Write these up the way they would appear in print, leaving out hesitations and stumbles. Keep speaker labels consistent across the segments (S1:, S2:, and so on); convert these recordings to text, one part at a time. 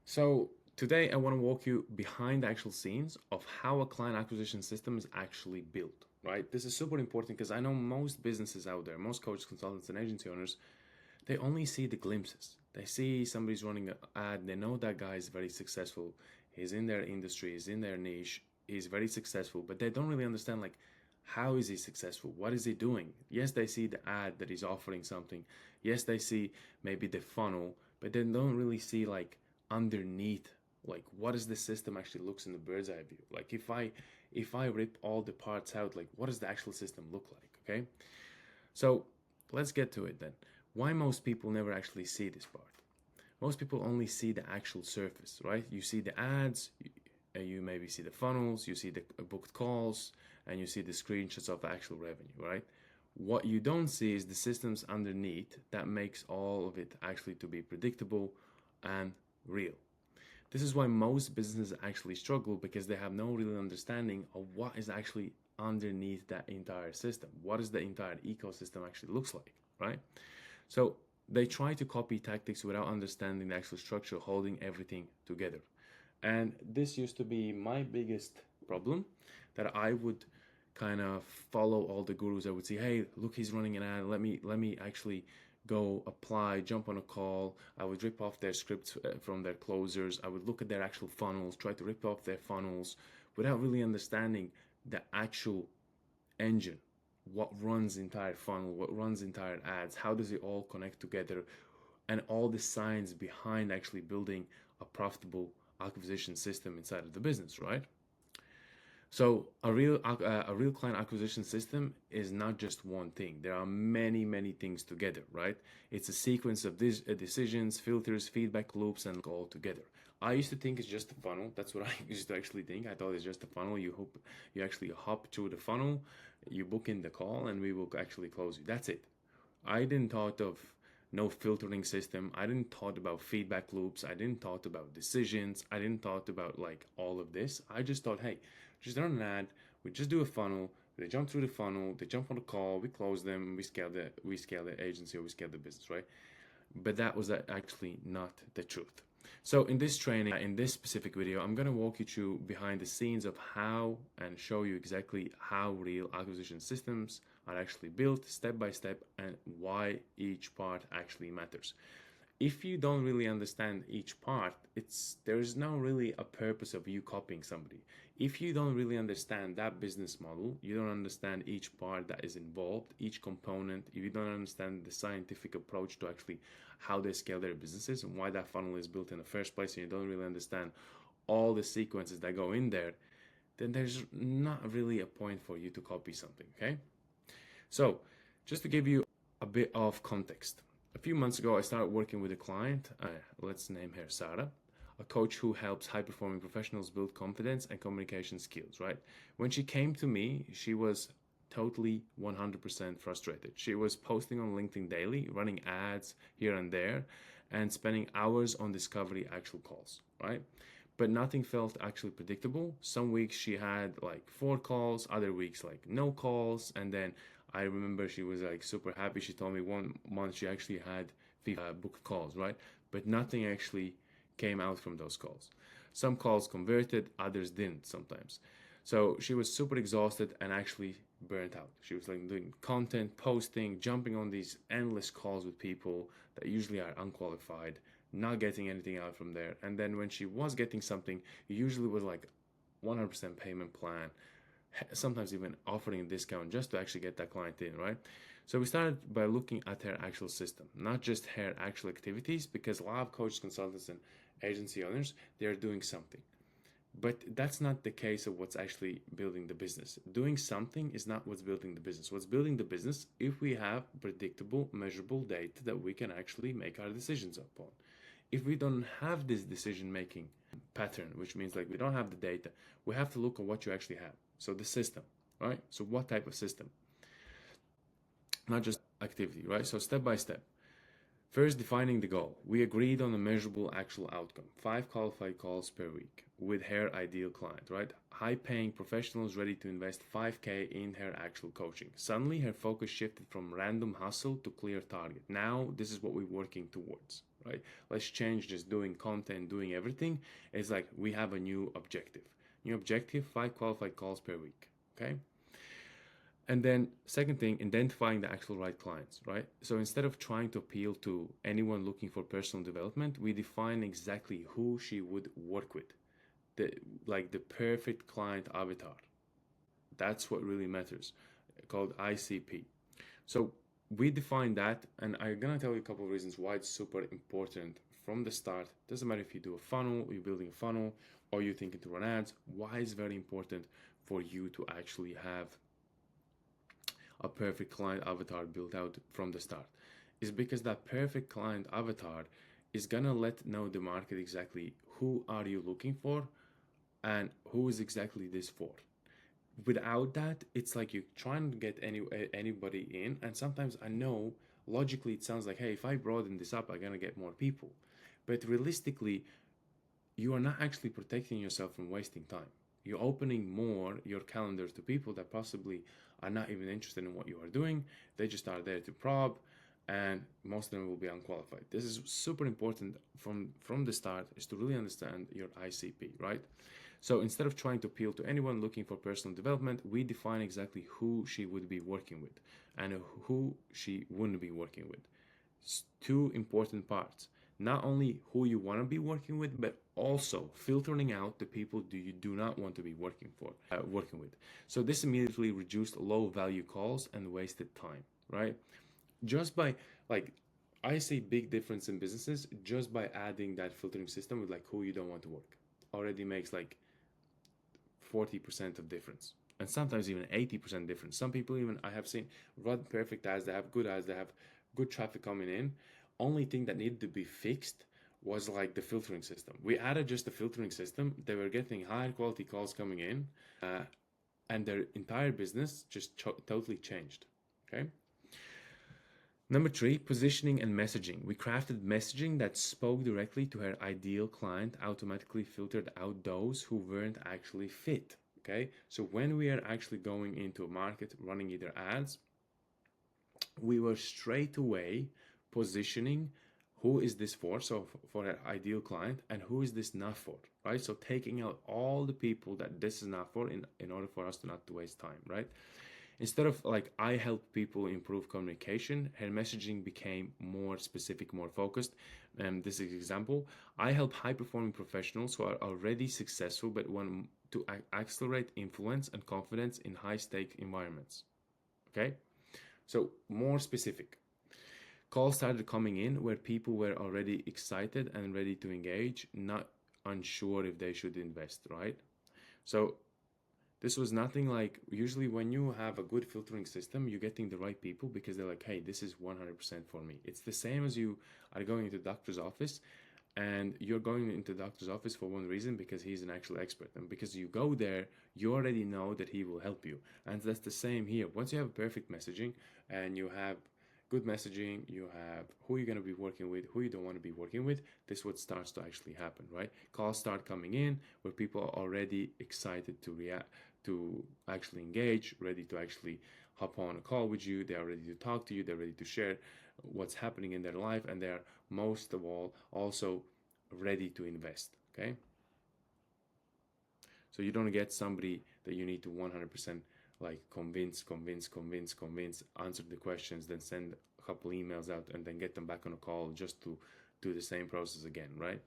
S1: So today I want to walk you behind the actual scenes of how a client acquisition system is actually built, right? This is super important because I know most businesses out there, most coaches, consultants, and agency owners, they only see the glimpses. They see somebody's running an ad, they know that guy is very successful, he's in their industry, he's in their niche, he's very successful, but they don't really understand like how is he successful? What is he doing? Yes, they see the ad that he's offering something. Yes, they see maybe the funnel, but they don't really see like underneath, like what is the system actually looks in the bird's eye view. Like if I rip all the parts out, like what does the actual system look like? Okay, so let's get to it then. Why most people never actually see this part? Most people only see the actual surface, right? You see the ads, you maybe see the funnels, you see the booked calls, and you see the screenshots of the actual revenue, right? What you don't see is the systems underneath that makes all of it actually to be predictable and real. This is why most businesses actually struggle because they have no real understanding of what is actually underneath that entire system. What does the entire ecosystem actually looks like, right? So they try to copy tactics without understanding the actual structure holding everything together. And this used to be my biggest problem, that I would kind of follow all the gurus. I would say, hey, look, he's running an ad. Let me actually go apply, jump on a call. I would rip off their scripts from their closers. I would look at their actual funnels, try to rip off their funnels without really understanding the actual engine, what runs the entire funnel, what runs entire ads, how does it all connect together, and all the science behind actually building a profitable acquisition system inside of the business, right? So a real client acquisition system is not just one thing. There are many things together, right? It's a sequence of these decisions, filters, feedback loops, and all together. I used to think it's just a funnel. That's what I used to actually think. I thought it's just a funnel. You actually hop through the funnel, you book in the call, and we will actually close you. That's it. I didn't thought of no filtering system. I didn't thought about feedback loops. I didn't thought about decisions. I didn't thought about like all of this. I just thought, hey, just run an ad. We just do a funnel. They jump through the funnel. They jump on the call. We close them. We scale the agency, or we scale the business, right? But that was actually not the truth. So in this training, in this specific video, I'm going to walk you through behind the scenes of how and show you exactly how real acquisition systems are actually built step by step and why each part actually matters. If you don't really understand each part, there's no really a purpose of you copying somebody. If you don't really understand that business model, you don't understand each part that is involved, each component, if you don't understand the scientific approach to actually how they scale their businesses and why that funnel is built in the first place, and you don't really understand all the sequences that go in there, then there's not really a point for you to copy something, okay? So, just to give you a bit of context, a few months ago, I started working with a client, let's name her Sarah, a coach who helps high performing professionals build confidence and communication skills, right? When she came to me, she was totally 100% frustrated. She was posting on LinkedIn daily, running ads here and there, and spending hours on discovery actual calls, right? But nothing felt actually predictable. Some weeks she had like 4 calls, other weeks like no calls, and then I remember she was like super happy. She told me one month she actually had booked calls, right? But nothing actually came out from those calls. Some calls converted, others didn't sometimes. So she was super exhausted and actually burnt out. She was like doing content, posting, jumping on these endless calls with people that usually are unqualified, not getting anything out from there. And then when she was getting something, it usually was like 100% payment plan, sometimes even offering a discount just to actually get that client in, right? So we started by looking at her actual system, not just her actual activities, because a lot of coaches, consultants, and agency owners, they're doing something. But that's not the case of what's actually building the business. Doing something is not what's building the business. What's building the business, if we have predictable, measurable data that we can actually make our decisions upon. If we don't have this decision making pattern, which means like we don't have the data, we have to look at what you actually have. So the system, right? So what type of system? Not just activity, right? So step by step. First, defining the goal. We agreed on a measurable actual outcome, 5 qualified calls per week with her ideal client, right? High paying professionals ready to invest 5K in her actual coaching. Suddenly, her focus shifted from random hustle to clear target. Now, this is what we're working towards, right? Let's change just doing content, doing everything. It's like we have a new objective. New objective, 5 qualified calls per week. Okay. And then second thing, identifying the actual right clients, right? So instead of trying to appeal to anyone looking for personal development, we define exactly who she would work with. The like the perfect client avatar. That's what really matters, called ICP. So we define that, and I'm gonna tell you a couple of reasons why it's super important from the start. Doesn't matter if you do a funnel, you're building a funnel, or you're thinking to run ads. Why is very important for you to actually have a perfect client avatar built out from the start? Is because that perfect client avatar is gonna let know the market exactly who are you looking for and who is exactly this for. Without that, it's like you're trying to get anybody in, and sometimes I know logically it sounds like, hey, if I broaden this up, I'm gonna get more people, but realistically, you are not actually protecting yourself from wasting time. You're opening more your calendar to people that possibly are not even interested in what you are doing. They just are there to probe, and most of them will be unqualified. This is super important from the start, is to really understand your ICP, right? So instead of trying to appeal to anyone looking for personal development, we define exactly who she would be working with and who she wouldn't be working with. Two important parts. Not only who you want to be working with, but also filtering out the people you do not want to be working with. So this immediately reduced low value calls and wasted time, right? Just by like I see big difference in businesses just by adding that filtering system with like who you don't want to work. Already makes like 40% of difference, and sometimes even 80% difference. Some people, even I have seen, run perfect ads, they have good ads, they have good traffic coming in. Only thing that needed to be fixed was like the filtering system. We added just the filtering system, they were getting higher quality calls coming in, uh, and their entire business just totally changed. Okay. Number three, positioning and messaging. We crafted messaging that spoke directly to her ideal client, automatically filtered out those who weren't actually fit. Okay, so when we are actually going into a market running either ads, we were straight away positioning who is this for, so for her ideal client, and who is this not for, right? So taking out all the people that this is not for in order for us to not to waste time, right? Instead of like I help people improve communication, her messaging became more specific, more focused. And this is example. I help high performing professionals who are already successful but want to accelerate influence and confidence in high stake environments. Okay, so more specific. Calls started coming in where people were already excited and ready to engage, not unsure if they should invest, right? So this was nothing like, usually when you have a good filtering system, you're getting the right people because they're like, hey, this is 100% for me. It's the same as you are going into doctor's office, and you're going into doctor's office for one reason, because he's an actual expert. And because you go there, you already know that he will help you. And that's the same here. Once you have perfect messaging and you have good messaging, you have who you're going to be working with, who you don't want to be working with, this is what starts to actually happen, right? Calls start coming in where people are already excited to react, to actually engage, ready to actually hop on a call with you. They are ready to talk to you. They're ready to share what's happening in their life, and they're most of all also ready to invest. Okay, so you don't get somebody that you need to 100% like convince, answer the questions, then send a couple emails out, and then get them back on a call just to do the same process again, right?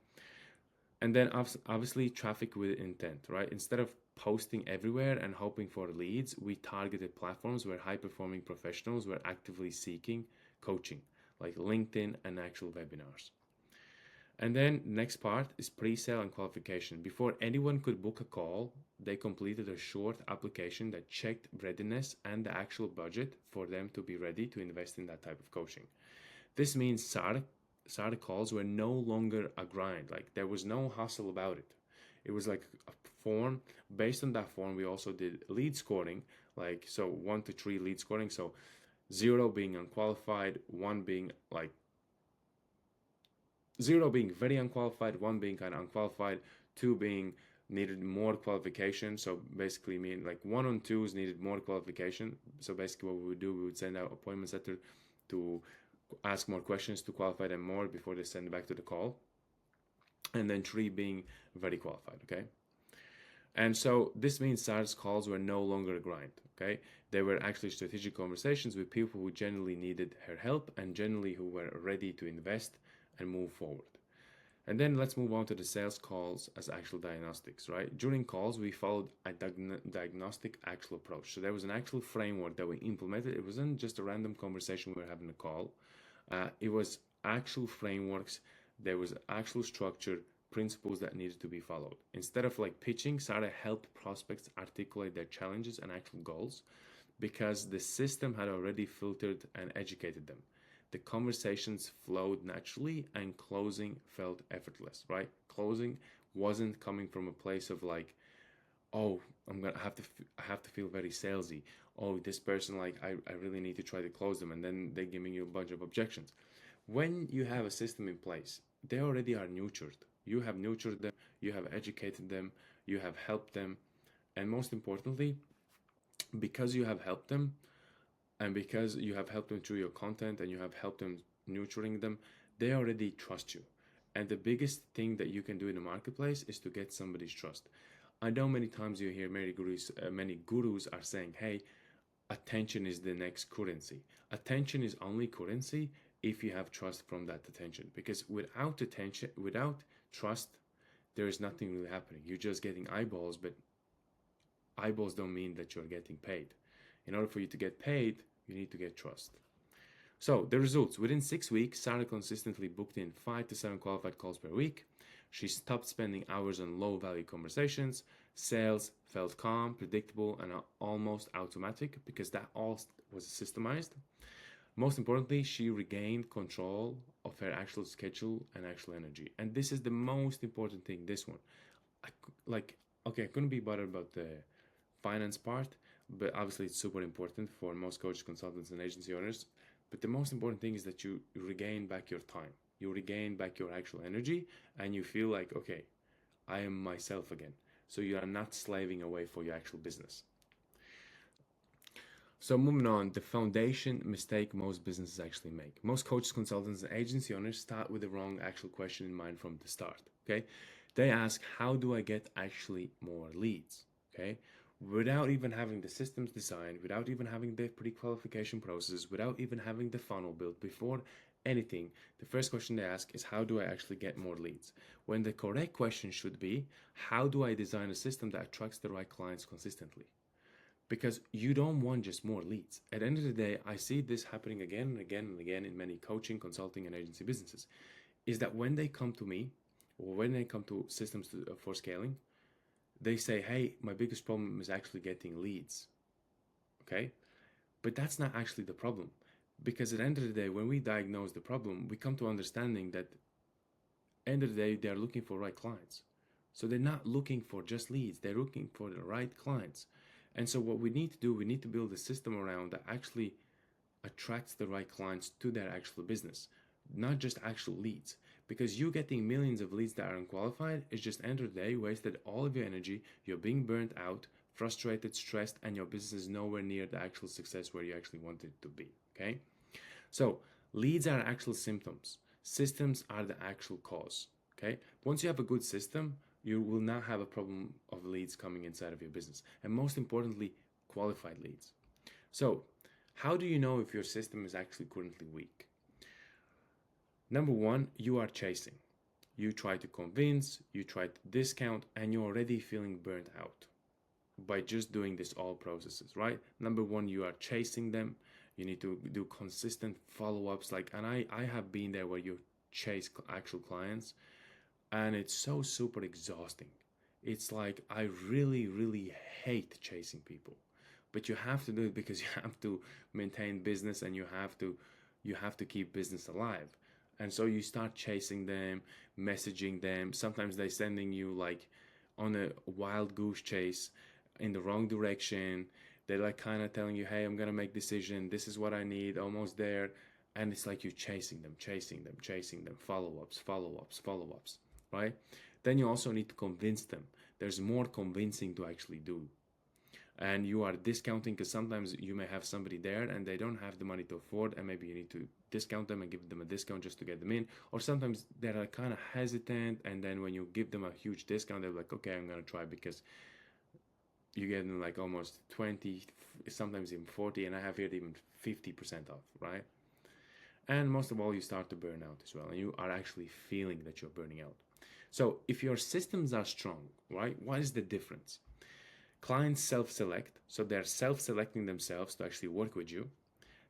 S1: And then obviously traffic with intent, right? Instead of posting everywhere and hoping for leads, we targeted platforms where high performing professionals were actively seeking coaching, like LinkedIn and actual webinars. And then next part is pre-sale and qualification. Before anyone could book a call, they completed a short application that checked readiness and the actual budget for them to be ready to invest in that type of coaching. This means SARA calls were no longer a grind. Like there was no hustle about it. It was like a form. Based on that form, we also did lead scoring, like so 1 to 3 lead scoring. So 0 being unqualified, 1 being like 0 being very unqualified, 1 being kind of unqualified, 2 being needed more qualification. So basically mean like 1 and 2s needed more qualification. So basically what we would do, we would send out appointment letter to ask more questions to qualify them more before they send back to the call. And then 3, being very qualified, okay? And so this means SARS calls were no longer a grind, okay? They were actually strategic conversations with people who genuinely needed her help and generally who were ready to invest and move forward. And then let's move on to the sales calls as actual diagnostics, right? During calls, we followed a diagnostic actual approach. So there was an actual framework that we implemented. It wasn't just a random conversation we were having a call. It was actual frameworks. There was actual structure, principles that needed to be followed. Instead of like pitching, Sarah helped prospects articulate their challenges and actual goals because the system had already filtered and educated them. The conversations flowed naturally and closing felt effortless, right? Closing wasn't coming from a place of like, oh, I have to feel very salesy. Oh, this person, like, I really need to try to close them, and then they're giving you a bunch of objections. When you have a system in place, they already are nurtured. You have nurtured them, you have educated them, you have helped them, and most importantly, because you have helped them, and because you have helped them through your content and you have helped them nurturing them, they already trust you. And the biggest thing that you can do in the marketplace is to get somebody's trust. I know many times you hear many gurus are saying, "Hey, attention is the next currency." Attention is only currency if you have trust from that attention. Because without attention, without trust, there is nothing really happening. You're just getting eyeballs, but eyeballs don't mean that you're getting paid. In order for you to get paid, you need to get trust. So the results: within 6 weeks, Sarah consistently booked in 5 to 7 qualified calls per week. She stopped spending hours on low-value conversations. Sales felt calm, predictable, and almost automatic because that all was systemized. Most importantly, she regained control of her actual schedule and actual energy. And this is the most important thing, this one. I, okay, I couldn't be bothered about the finance part, but obviously it's super important for most coaches, consultants, and agency owners. But the most important thing is that you regain back your time. You regain back your actual energy and you feel like, okay, I am myself again. So you are not slaving away for your actual business. So moving on, the foundation mistake most businesses actually make. Most coaches, consultants, and agency owners start with the wrong actual question in mind from the start. Okay, they ask, how do I get actually more leads? Okay, without even having the systems designed, without even having the pre-qualification process, without even having the funnel built before anything, the first question they ask is, how do I actually get more leads? When the correct question should be, how do I design a system that attracts the right clients consistently? Because you don't want just more leads. At the end of the day, I see this happening again and again and again in many coaching, consulting, and agency businesses, is that when they come to me or when they come to systems for scaling, they say, hey, my biggest problem is actually getting leads. Okay? But that's not actually the problem. Because at the end of the day, when we diagnose the problem, we come to understanding that at the end of the day, they're looking for right clients. So they're not looking for just leads, they're looking for the right clients. And so what we need to do, we need to build a system around that actually attracts the right clients to their actual business, not just actual leads. Because you getting millions of leads that are unqualified is just end of the day wasted all of your energy, you're being burnt out, frustrated, stressed, and your business is nowhere near the actual success where you actually want it to be, okay? So leads are actual symptoms. Systems are the actual cause, okay? Once you have a good system, you will not have a problem of leads coming inside of your business. And most importantly, qualified leads. So how do you know if your system is actually currently weak? Number one, you are chasing. You try to convince, you try to discount, and you're already feeling burnt out by just doing this all processes, right? Number one, you are chasing them. You need to do consistent follow-ups. And I have been there where you chase actual clients and it's so super exhausting. It's like I really, really hate chasing people, but you have to do it because you have to maintain business and you have to keep business alive. And so you start chasing them, messaging them. Sometimes they're sending you like on a wild goose chase in the wrong direction. They're like kind of telling you, hey, I'm gonna make decision. This is what I need. Almost there. And it's like you're chasing them, chasing them, chasing them. Follow-ups, follow-ups, follow-ups, right? Then you also need to convince them. There's more convincing to actually do. and you are discounting because sometimes you may have somebody there and they don't have the money to afford, and maybe you need to discount them and give them a discount just to get them in. Or sometimes they're kind of hesitant, and then when you give them a huge discount, they're like, okay, I'm gonna try, because you get them like almost 20, sometimes even 40, and I have here even 50% off, right? And most of all, you start to burn out as well, and you are actually feeling that you're burning out. So if your systems are strong, right, what is the difference? Clients self-select, so they're self-selecting themselves to actually work with you.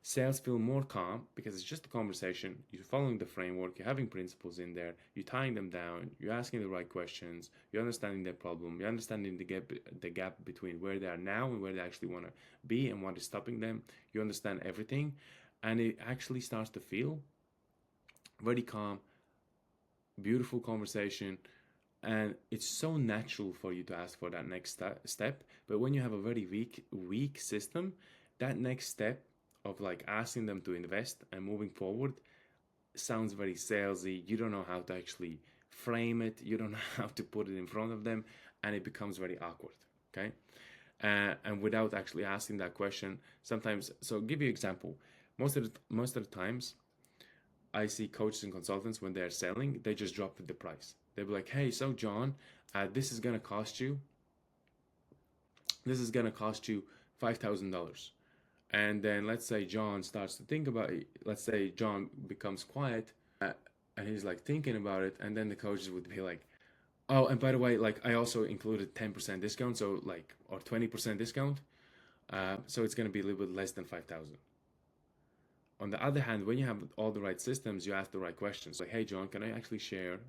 S1: Sales feel more calm because it's just a conversation. You're following the framework, you're having principles in there, you're tying them down, you're asking the right questions, you're understanding their problem, you're understanding the gap between where they are now and where they actually want to be and what is stopping them. You understand everything, and it actually starts to feel very calm, beautiful conversation, and it's so natural for you to ask for that next step. But when you have a very weak system, that next step of like asking them to invest and moving forward sounds very salesy. You don't know how to actually frame it, you don't know how to put it in front of them, and it becomes very awkward. Okay. And without actually asking that question, sometimes, so I'll give you an example. Most of the times I see coaches and consultants, when they're selling, they just drop the price. They'll be like, hey, so John, this is gonna cost you $5,000. And then let's say John starts to think about it. Let's say John becomes quiet, and he's like thinking about it, and then the coaches would be like, oh, and by the way, like I also included 10% discount, so like, or 20% discount, so it's gonna be a little bit less than 5,000. On the other hand, when you have all the right systems, you ask the right questions. Like, hey, John, can I actually share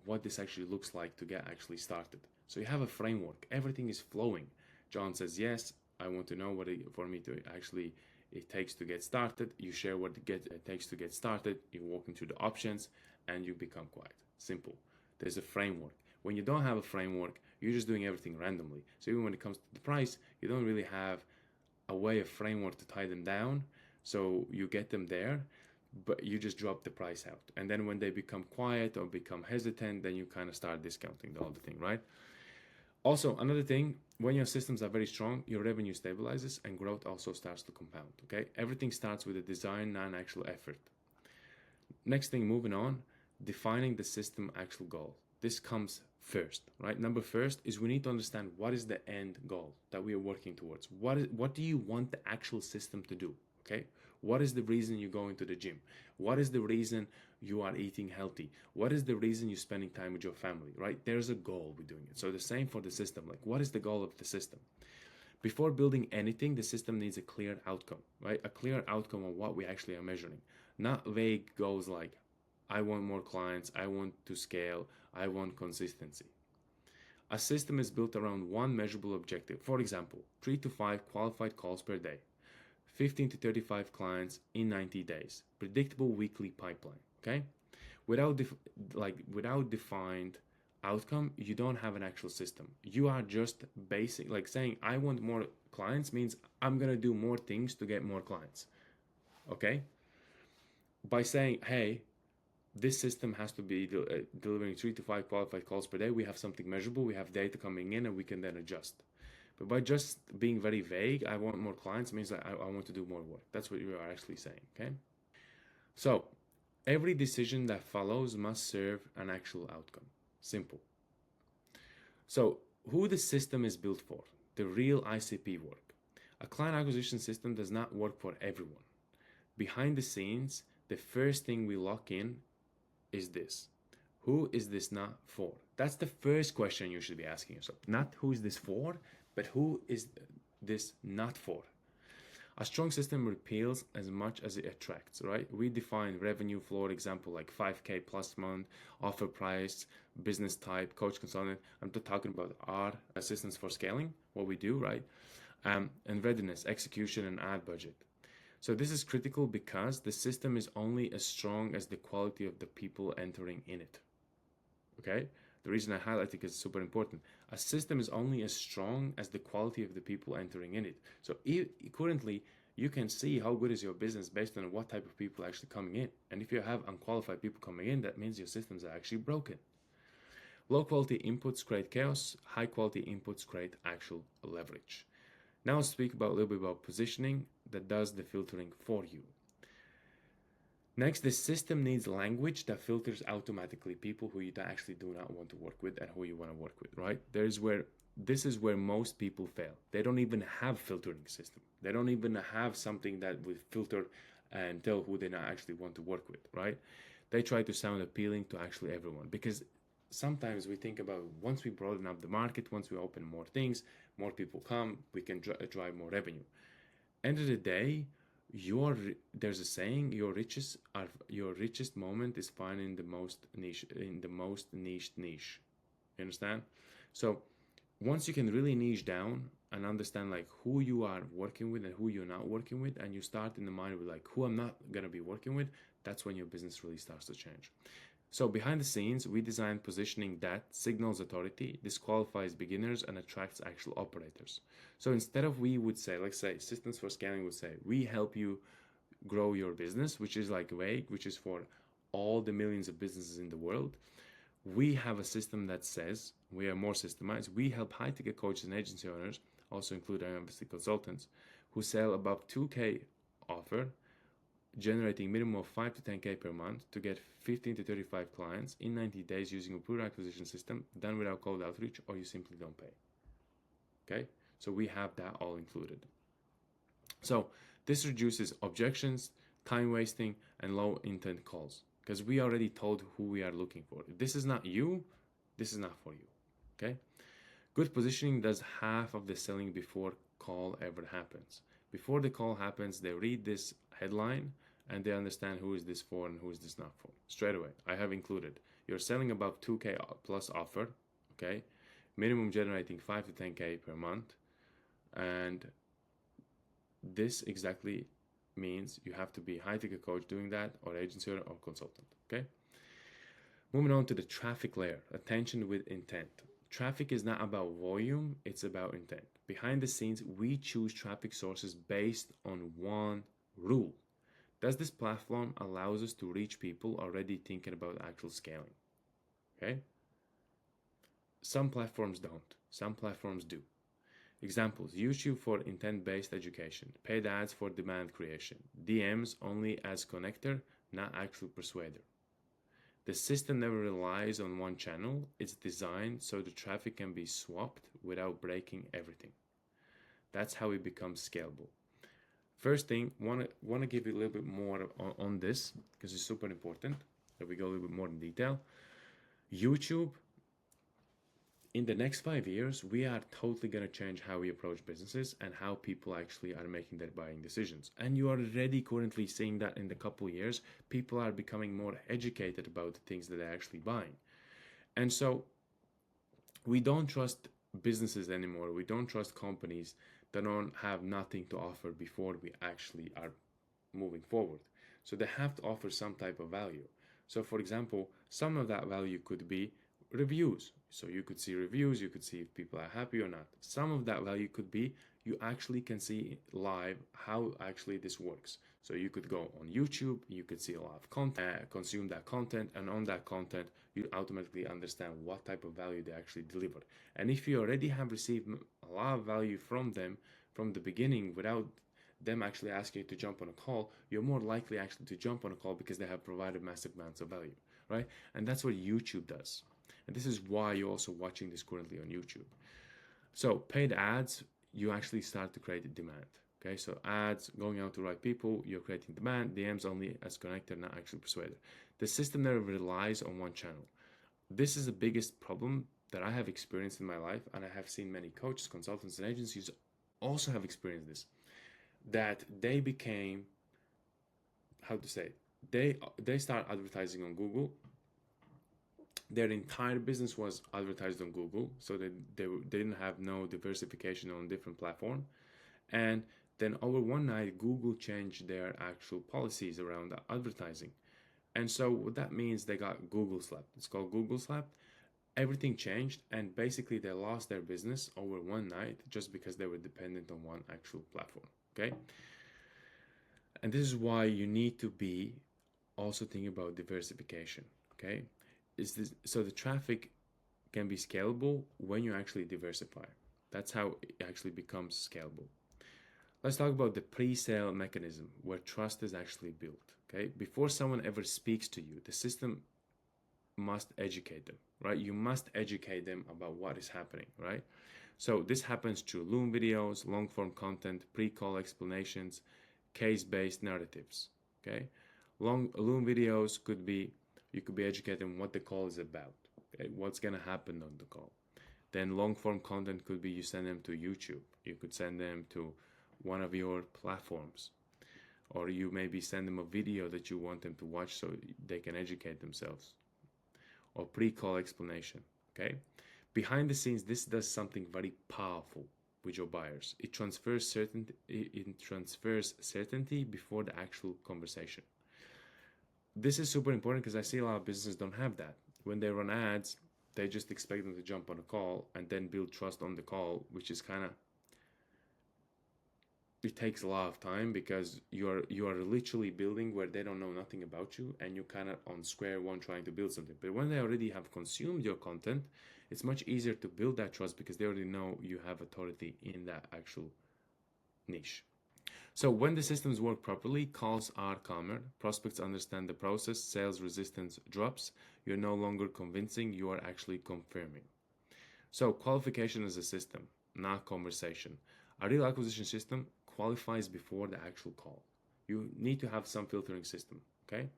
S1: what this actually looks like to get actually started? So you have a framework. Everything is flowing. John says, yes, I want to know what for me to actually it takes to get started. You share what it takes to get started. You walk into the options, and you become quiet. Simple. There's a framework. When you don't have a framework, you're just doing everything randomly. So even when it comes to the price, you don't really have a way of framework to tie them down. So you get them there, but you just drop the price out. And then when they become quiet or become hesitant, then you kind of start discounting the whole thing, right? Also, another thing, when your systems are very strong, your revenue stabilizes and growth also starts to compound, okay? Everything starts with a design, non-actual effort. Next thing, moving on, defining the system actual goal. This comes first, right? Number first is we need to understand what is the end goal that we are working towards. What do you want the actual system to do? Okay, what is the reason you go into the gym? What is the reason you are eating healthy? What is the reason you're spending time with your family, right? There's a goal with doing it. So the same for the system. Like, what is the goal of the system? Before building anything, the system needs a clear outcome, right? A clear outcome of what we actually are measuring. Not vague goals like, I want more clients, I want to scale, I want consistency. A system is built around one measurable objective. For example, 3 to 5 qualified calls per day, 15 to 35 clients in 90 days, predictable weekly pipeline, okay? Without defined outcome, you don't have an actual system. You are just basic, like saying, I want more clients means I'm gonna do more things to get more clients, okay? By saying, hey, this system has to be delivering 3 to 5 qualified calls per day, we have something measurable, we have data coming in, and we can then adjust. But by just being very vague, I want more clients, means that I want to do more work. That's what you are actually saying, okay? So every decision that follows must serve an actual outcome. Simple. So who the system is built for? The real ICP work. A client acquisition system does not work for everyone. Behind the scenes, the first thing we lock in is this. Who is this not for? That's the first question you should be asking yourself. Not who is this for, but who is this not for? A strong system repels as much as it attracts, right? We define revenue floor, example, like 5K plus month, offer price, business type, coach consultant. I'm not talking about our assistance for scaling, what we do, right? And readiness, execution, and ad budget. So this is critical because the system is only as strong as the quality of the people entering in it, okay? The reason I highlight it is super important. A system is only as strong as the quality of the people entering in it. So currently, you can see how good is your business based on what type of people are actually coming in. And if you have unqualified people coming in, that means your systems are actually broken. Low quality inputs create chaos. High quality inputs create actual leverage. Now I'll speak about a little bit about positioning that does the filtering for you. Next, the system needs language that filters automatically people who you actually do not want to work with and who you want to work with, right? This is where most people fail. They don't even have filtering system. They don't even have something that will filter and tell who they not actually want to work with, right? They try to sound appealing to actually everyone, because sometimes we think about, once we broaden up the market, once we open more things, more people come, we can drive more revenue. End of the day, there's a saying, your richest moment is finding the most niched niche. You understand? So once you can really niche down and understand like who you are working with and who you're not working with, and you start in the mind with like who I'm not gonna be working with, that's when your business really starts to change. So behind the scenes, we design positioning that signals authority, disqualifies beginners, and attracts actual operators. So instead of, we would say, let's say Systems for Scaling would say, we help you grow your business, which is like vague, which is for all the millions of businesses in the world. We have a system that says, we are more systemized. We help high-ticket coaches and agency owners, also include obviously consultants, who sell above 2K offer, generating minimum of 5 to 10K per month, to get 15 to 35 clients in 90 days using a pure acquisition system done without cold outreach, or you simply don't pay. Okay, so we have that all included. So this reduces objections, time wasting, and low intent calls, because we already told who we are looking for. If this is not you, this is not for you. Okay, good positioning does half of the selling before call ever happens. Before the call happens, they read this headline and they understand who is this for and who is this not for. Straight away, I have included, you're selling above 2K plus offer, okay? Minimum generating 5 to 10K per month. And this exactly means you have to be high-ticket coach doing that, or agency or consultant, okay? Moving on to the traffic layer, attention with intent. Traffic is not about volume, it's about intent. Behind the scenes, we choose traffic sources based on one rule. Does this platform allows us to reach people already thinking about actual scaling? Okay? Some platforms don't. Some platforms do. Examples: YouTube for intent-based education, paid ads for demand creation, DMs only as connector, not actual persuader. The system never relies on one channel. It's designed so the traffic can be swapped without breaking everything. That's how it becomes scalable. First thing, want to give you a little bit more on this, because it's super important that we go a little bit more in detail. YouTube, in the next 5 years, we are totally going to change how we approach businesses and how people actually are making their buying decisions. And you are already currently seeing that in the couple of years, people are becoming more educated about the things that they're actually buying. And so we don't trust businesses anymore. We don't trust companies that don't have nothing to offer before we actually are moving forward. So they have to offer some type of value. So for example, some of that value could be reviews. So you could see reviews, you could see if people are happy or not. Some of that value could be you actually can see live how actually this works. So you could go on YouTube, you could see a lot of content, consume that content, and on that content, you automatically understand what type of value they actually deliver. And if you already have received a lot of value from them from the beginning without them actually asking you to jump on a call, you're more likely actually to jump on a call because they have provided massive amounts of value, right? And that's what YouTube does. And this is why you're also watching this currently on YouTube. So paid ads, you actually start to create demand. Okay, so ads going out to right people, you're creating demand. DMs only as connector, not actually persuader. The system never relies on one channel. This is the biggest problem that I have experienced in my life, and I have seen many coaches, consultants, and agencies also have experienced this. That they became, how to say, they start advertising on Google. Their entire business was advertised on Google, so they didn't have no diversification on different platform. And then over one night, Google changed their actual policies around advertising. And so what that means, they got Google slapped. It's called Google slapped. Everything changed, and basically they lost their business over one night just because they were dependent on one actual platform. Okay? And this is why you need to be also thinking about diversification. Okay? So the traffic can be scalable when you actually diversify. That's how it actually becomes scalable. Let's talk about the pre-sale mechanism where trust is actually built. Okay, before someone ever speaks to you, the system must educate them, right? You must educate them about what is happening, right? So this happens through Loom videos, long form content, pre-call explanations, case-based narratives. Okay, long Loom videos could be, you could be educating what the call is about, okay, what's gonna happen on the call. Then long form content could be you send them to YouTube, you could send them to one of your platforms, or you maybe send them a video that you want them to watch so they can educate themselves, or pre-call explanation. Okay, behind the scenes, this does something very powerful with your buyers. It transfers certainty. It transfers certainty before the actual conversation. This is super important because I see a lot of businesses don't have that. When they run ads, they just expect them to jump on a call and then build trust on the call, which is kind of, it takes a lot of time because you are literally building where they don't know nothing about you, and you're kind of on square one trying to build something. But when they already have consumed your content, it's much easier to build that trust because they already know you have authority in that actual niche. So when the systems work properly, calls are calmer, prospects understand the process, sales resistance drops, you're no longer convincing, you are actually confirming. So qualification is a system, not conversation. A real acquisition system qualifies before the actual call. You need to have some filtering system, okay?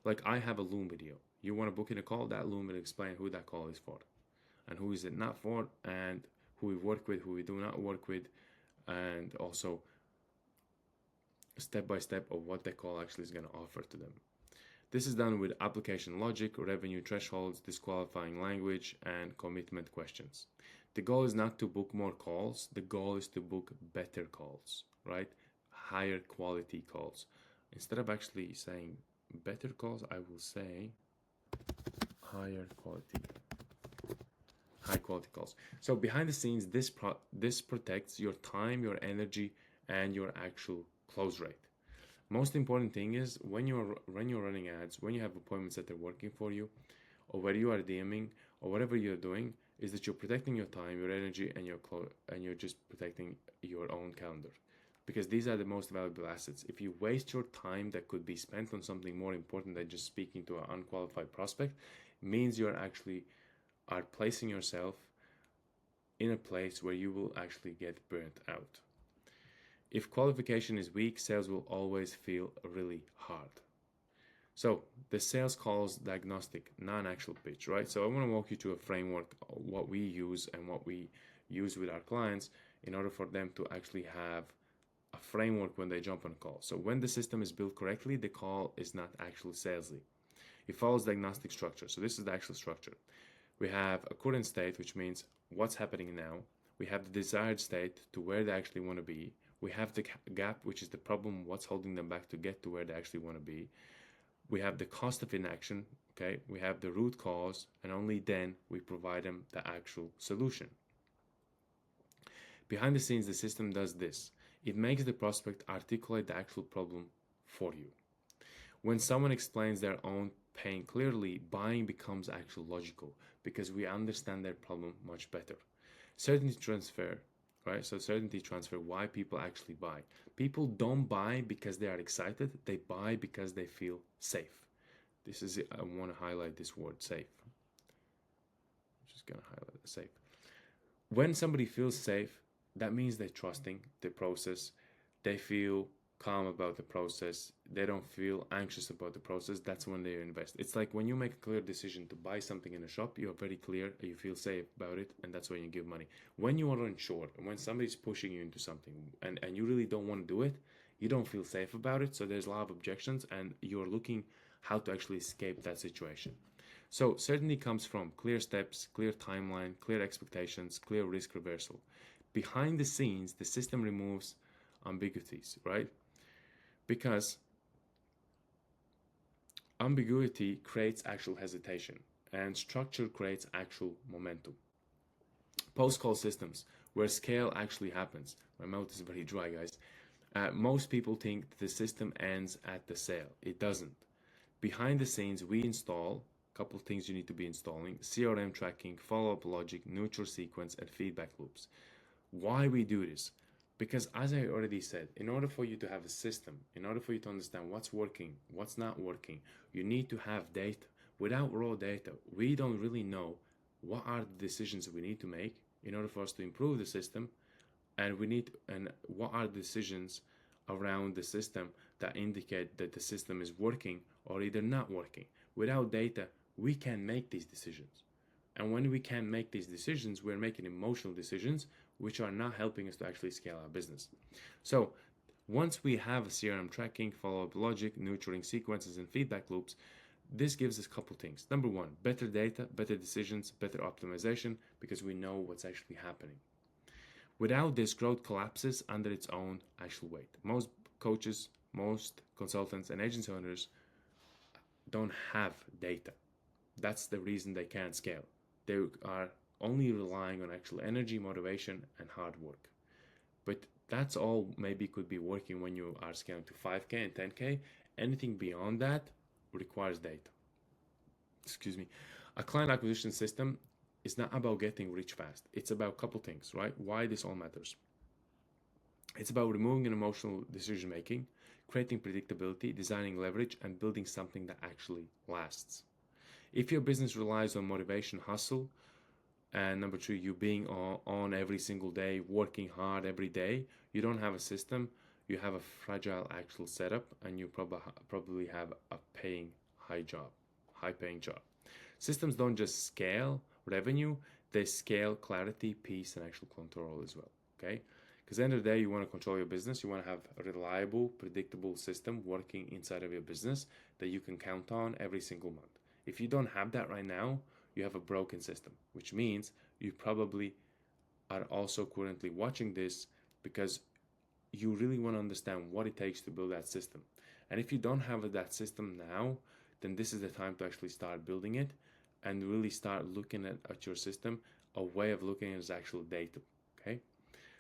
S1: Like I have a Loom video. You want to book in a call, that Loom will explain who that call is for and who is it not for, and who we work with, who we do not work with, and also step by step of what the call actually is going to offer to them. This is done with application logic, revenue thresholds, disqualifying language, and commitment questions. The goal is not to book more calls, the goal is to book better calls, right? Higher quality calls. Instead of actually saying better calls, I will say higher quality, high quality calls. So behind the scenes, this protects your time, your energy, and your actual close rate. Most important thing is when you're running ads, when you have appointments that are working for you, or where you are DMing, or whatever you're doing, is that you're protecting your time, your energy, and you're just protecting your own calendar, because these are the most valuable assets. If you waste your time that could be spent on something more important than just speaking to an unqualified prospect, it means you're actually are placing yourself in a place where you will actually get burnt out. If qualification is weak, sales will always feel really hard. So the sales calls diagnostic, non-actual pitch, right? So I want to walk you through a framework, what we use and what we use with our clients in order for them to actually have a framework when they jump on a call. So when the system is built correctly, the call is not actually salesy. It follows diagnostic structure. So this is the actual structure. We have a current state, which means what's happening now. We have the desired state to where they actually want to be. We have the gap, which is the problem, what's holding them back to get to where they actually want to be. We have the cost of inaction, okay? We have the root cause, and only then we provide them the actual solution. Behind the scenes, the system does this. It makes the prospect articulate the actual problem for you. When someone explains their own pain clearly, buying becomes actually logical because we understand their problem much better. Certainty transfer, right? So certainty transfer, why people actually buy. People don't buy because they are excited, they buy because they feel safe. This is it. I want to highlight this word safe. I'm just gonna highlight it, safe. When somebody feels safe, that means they're trusting the process, they feel calm about the process, they don't feel anxious about the process. That's when they invest. It's like when you make a clear decision to buy something in a shop, you're very clear, you feel safe about it, and that's when you give money. When you are unsure, when somebody's pushing you into something and you really don't want to do it, you don't feel safe about it, so there's a lot of objections and you're looking how to actually escape that situation. So certainty comes from clear steps, clear timeline, clear expectations, clear risk reversal. Behind the scenes, the system removes ambiguities, right? Because ambiguity creates actual hesitation and structure creates actual momentum. Post-call systems, where scale actually happens. My mouth is very dry, guys. Most people think the system ends at the sale. It doesn't. Behind the scenes, we install a couple of things you need to be installing: CRM tracking, follow-up logic, neutral sequence, and feedback loops. Why we do this? Because as I already said, in order for you to have a system, in order for you to understand what's working, what's not working, you need to have data. Without raw data, we don't really know what are the decisions we need to make in order for us to improve the system, and what are the decisions around the system that indicate that the system is working or either not working. Without data, we can make these decisions. And when we can make these decisions, we're making emotional decisions, which are not helping us to actually scale our business. So once we have a CRM tracking, follow-up logic, nurturing sequences, and feedback loops, this gives us a couple things. Number one, better data, better decisions, better optimization, because we know what's actually happening. Without this, growth collapses under its own actual weight. Most coaches, most consultants, and agency owners don't have data. That's the reason they can't scale. They are only relying on actual energy, motivation, and hard work. But that's all maybe could be working when you are scaling to 5K and 10K. Anything beyond that requires data. Excuse me. A client acquisition system is not about getting rich fast. It's about a couple things, right? Why this all matters. It's about removing an emotional decision making, creating predictability, designing leverage, and building something that actually lasts. If your business relies on motivation, hustle, and number two, you being on every single day, working hard every day, you don't have a system, you have a fragile actual setup, and you probably have a high paying job. Systems don't just scale revenue, they scale clarity, peace, and actual control as well. Okay? Because at the end of the day, you want to control your business, you want to have a reliable, predictable system working inside of your business that you can count on every single month. If you don't have that right now, you have a broken system, which means you probably are also currently watching this because you really want to understand what it takes to build that system. And if you don't have that system now, then this is the time to actually start building it and really start looking at your system. A way of looking at is actual data. Okay.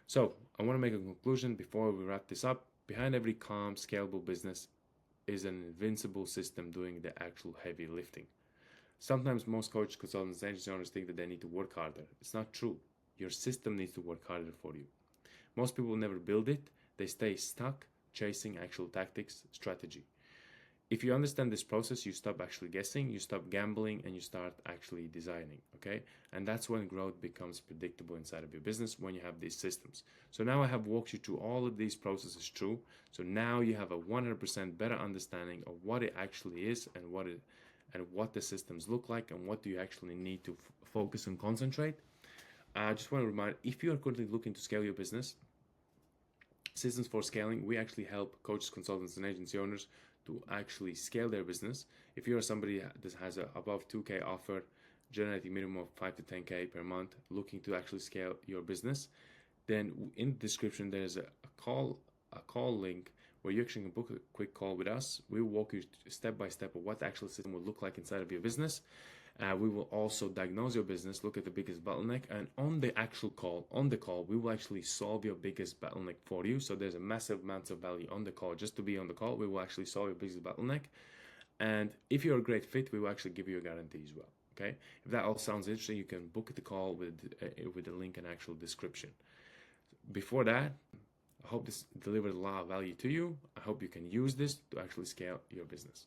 S1: So I want to make a conclusion before we wrap this up. Behind every calm, scalable business is an invincible system doing the actual heavy lifting. Sometimes most coaches, consultants, agency owners think that they need to work harder. It's not true. Your system needs to work harder for you. Most people never build it. They stay stuck chasing actual tactics, strategy. If you understand this process, you stop actually guessing, you stop gambling, and you start actually designing, okay? And that's when growth becomes predictable inside of your business, when you have these systems. So now I have walked you through all of these processes through. So now you have a 100% better understanding of what it actually is and what the systems look like and what do you actually need to focus and concentrate. I just want to remind, if you are currently looking to scale your business, Systems for Scaling, we actually help coaches, consultants, and agency owners to actually scale their business. If you're somebody that has a above 2K offer, generating minimum of 5 to 10K per month, looking to actually scale your business, then in the description there's a call link where you actually can book a quick call with us. We will walk you step by step of what the actual system will look like inside of your business. We will also diagnose your business, look at the biggest bottleneck, and on the call, we will actually solve your biggest bottleneck for you. So there's a massive amount of value on the call. Just to be on the call, we will actually solve your biggest bottleneck. And if you're a great fit, we will actually give you a guarantee as well. Okay? If that all sounds interesting, you can book the call with the link and actual description. Before that, I hope this delivered a lot of value to you. I hope you can use this to actually scale your business.